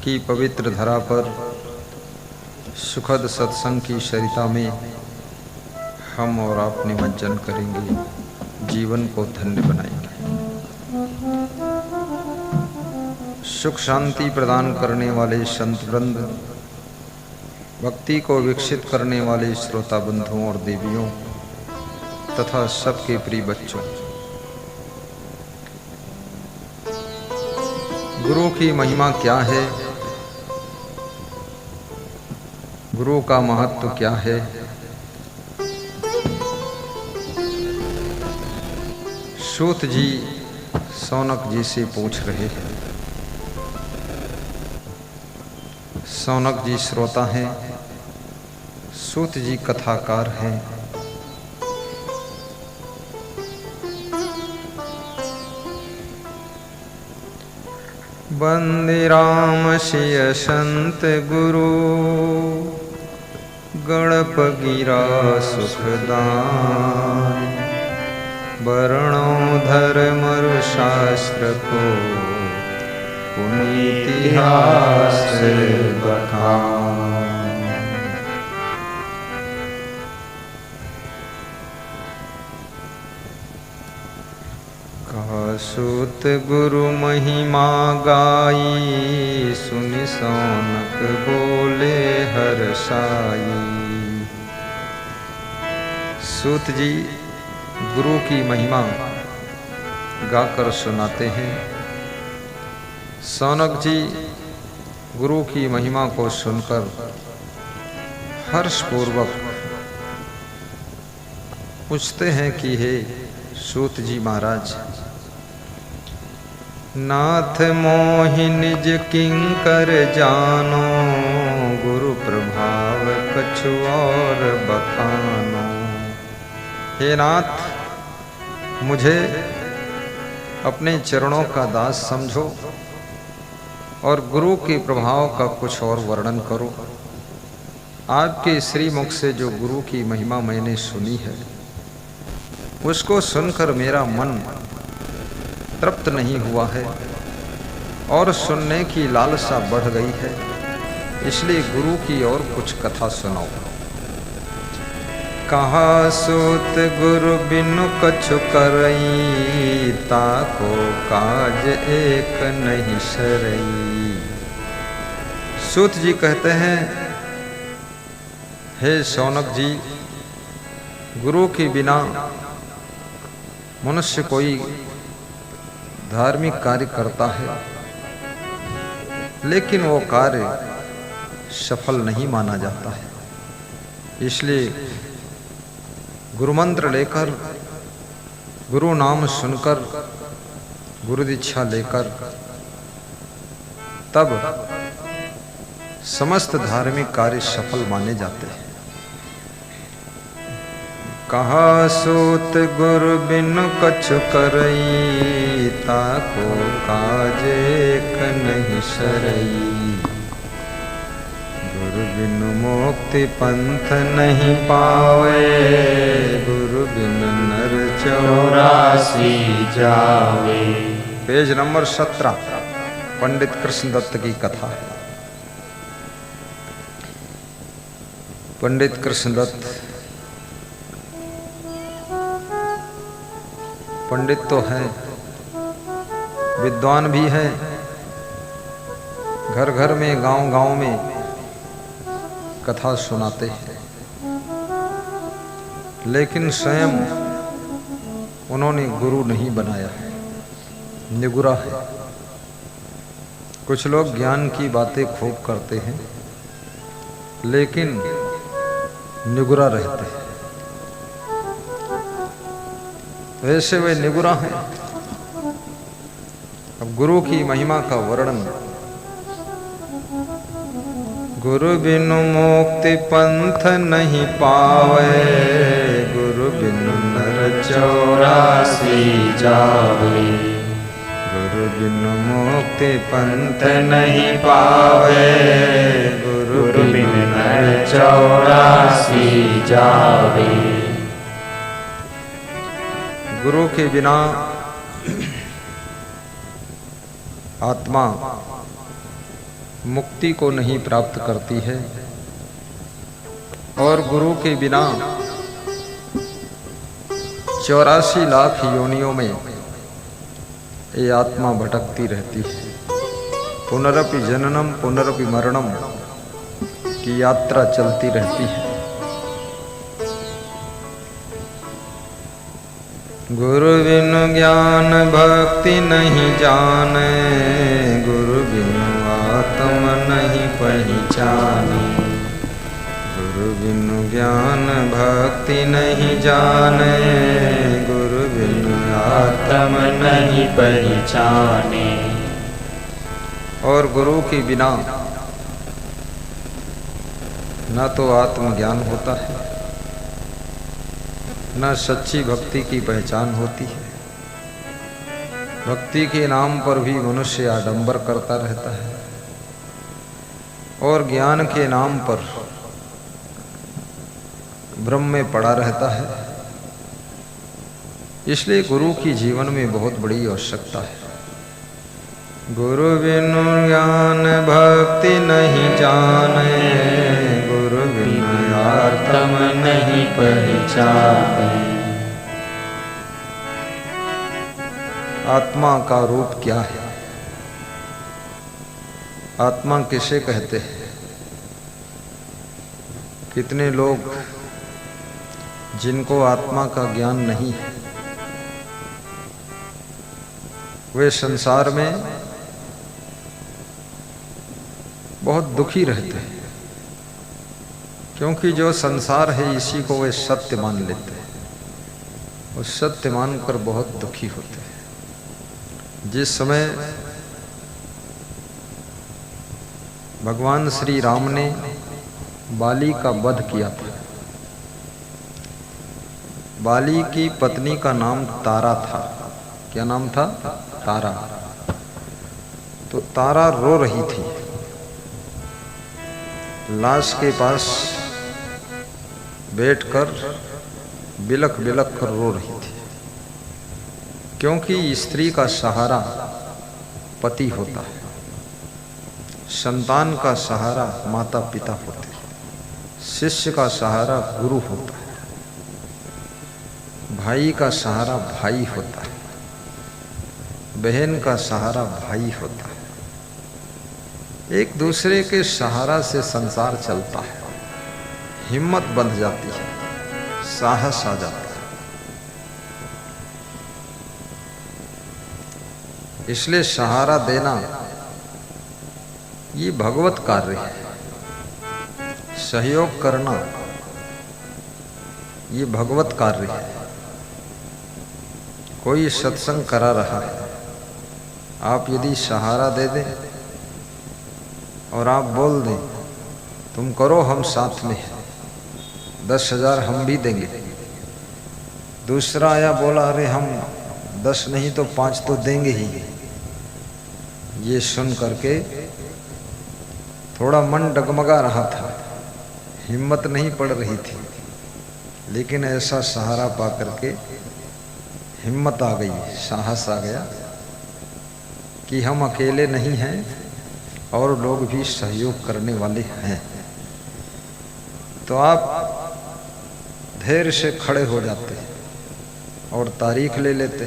की पवित्र धरा पर सुखद सत्संग की सरिता में हम और आप निमज्जन करेंगे, जीवन को धन्य बनाएंगे। सुख शांति प्रदान करने वाले संत वृंद, भक्ति को विकसित करने वाले श्रोता बंधुओं और देवियों तथा सबके प्रिय बच्चों, गुरु की महिमा क्या है, गुरु का महत्व क्या है, सूत जी सौनक जी से पूछ रहे हैं। सौनक जी श्रोता हैं, सूत जी कथाकार हैं। वंदे राम शिय संत गुरु, गणप गिरा सुखदान। वर्णोधर मरु शास्त्र को, पुनीतिहास बखान। सूत गुरु महिमा गाई, सुनि सौनक बोले हर्षाई। सूत जी गुरु की महिमा गाकर सुनाते हैं। सौनक जी गुरु की महिमा को सुनकर हर्षपूर्वक पूछते हैं कि हे सूत जी महाराज, नाथ मोहि निज किंकर जानो, गुरु प्रभाव कछु और बखानो। हे नाथ, मुझे अपने चरणों का दास समझो और गुरु के प्रभाव का कुछ और वर्णन करो। आपके श्रीमुख से जो गुरु की महिमा मैंने सुनी है, उसको सुनकर मेरा मन तृप्त नहीं हुआ है और सुनने की लालसा बढ़ गई है, इसलिए गुरु की और कुछ कथा सुनाओ। कहा सूत गुरु बिनु कछु करई, ताको काज एक नहीं सरई। सूत जी कहते हैं, हे सौनक जी, गुरु के बिना मनुष्य कोई धार्मिक कार्य करता है, लेकिन वो कार्य सफल नहीं माना जाता है। इसलिए गुरु मंत्र लेकर, गुरु नाम सुनकर, गुरु दीक्षा लेकर तब समस्त धार्मिक कार्य सफल माने जाते हैं। कहा सूत गुरु बिनु कछु करई, ताको काज एक नहीं सरई। गुरु बिनु मुक्ति पंथ नहीं पावे, गुरु बिनु नर 84 जावे। पेज नंबर 17 पंडित कृष्णदत्त की कथा है। पंडित कृष्णदत्त पंडित तो हैं, विद्वान भी हैं, घर घर में गांव गांव में कथा सुनाते हैं, लेकिन स्वयं उन्होंने गुरु नहीं बनाया है, निगुरा है। कुछ लोग ज्ञान की बातें खूब करते हैं, लेकिन निगुरा रहते हैं। वैसे वे निगुरा हैं। अब गुरु की महिमा का वर्णन। गुरु बिनु मुक्ति पंथ नहीं पावे, गुरु बिनु नर 84 जावे। गुरु बिनु मुक्ति पंथ नहीं पावे, गुरु बिनु नर 84 जावे। गुरु के बिना आत्मा मुक्ति को नहीं प्राप्त करती है और गुरु के बिना 84 लाख योनियों में ये आत्मा भटकती रहती है। पुनरपि जननम पुनरपि मरणम की यात्रा चलती रहती है। गुरु बिनु ज्ञान भक्ति नहीं जाने, गुरु बिनु आत्म नहीं पहचाने। गुरु बिनु ज्ञान भक्ति नहीं जाने, गुरु बिनु आत्म नहीं पहचाने। और गुरु के बिना न तो आत्मज्ञान होता है, न सच्ची भक्ति की पहचान होती है। भक्ति के नाम पर भी मनुष्य आडंबर करता रहता है और ज्ञान के नाम पर भ्रम में पड़ा रहता है। इसलिए गुरु की जीवन में बहुत बड़ी आवश्यकता है। गुरु बिनु ज्ञान भक्ति नहीं जाने, गुरु बिनु आत्म नहीं पहचाने। आत्मा का रूप क्या है? आत्मा किसे कहते हैं? कितने लोग जिनको आत्मा का ज्ञान नहीं है, वे संसार में बहुत दुखी रहते हैं, क्योंकि जो संसार है इसी को वे सत्य मान लेते हैं और सत्य मानकर बहुत दुखी होते हैं। जिस समय भगवान श्री राम ने बाली का वध किया था, बाली की पत्नी का नाम तारा था। क्या नाम था? तारा। तो तारा रो रही थी, लाश के पास बैठकर बिलख बिलख कर रो रही थी, क्योंकि स्त्री का सहारा पति होता है, संतान का सहारा माता पिता होते हैं, शिष्य का सहारा गुरु होता है, भाई का सहारा भाई होता है, बहन का सहारा भाई होता है। एक दूसरे के सहारा से संसार चलता है, हिम्मत बंध जाती है, साहस आ जाता है। इसलिए सहारा देना ये भगवत कार्य है, सहयोग करना ये भगवत कार्य है। कोई सत्संग करा रहा है, आप यदि सहारा दे दें और आप बोल दें तुम करो हम साथ में हैं, 10,000 हम भी देंगे। दूसरा आया बोला अरे हम 10 नहीं तो 5 तो देंगे ही। ये सुन करके थोड़ा मन डगमगा रहा था, हिम्मत नहीं पड़ रही थी, लेकिन ऐसा सहारा पा करके हिम्मत आ गई, साहस आ गया कि हम अकेले नहीं हैं और लोग भी सहयोग करने वाले हैं। तो आप धैर्य से खड़े हो जाते और तारीख ले लेते।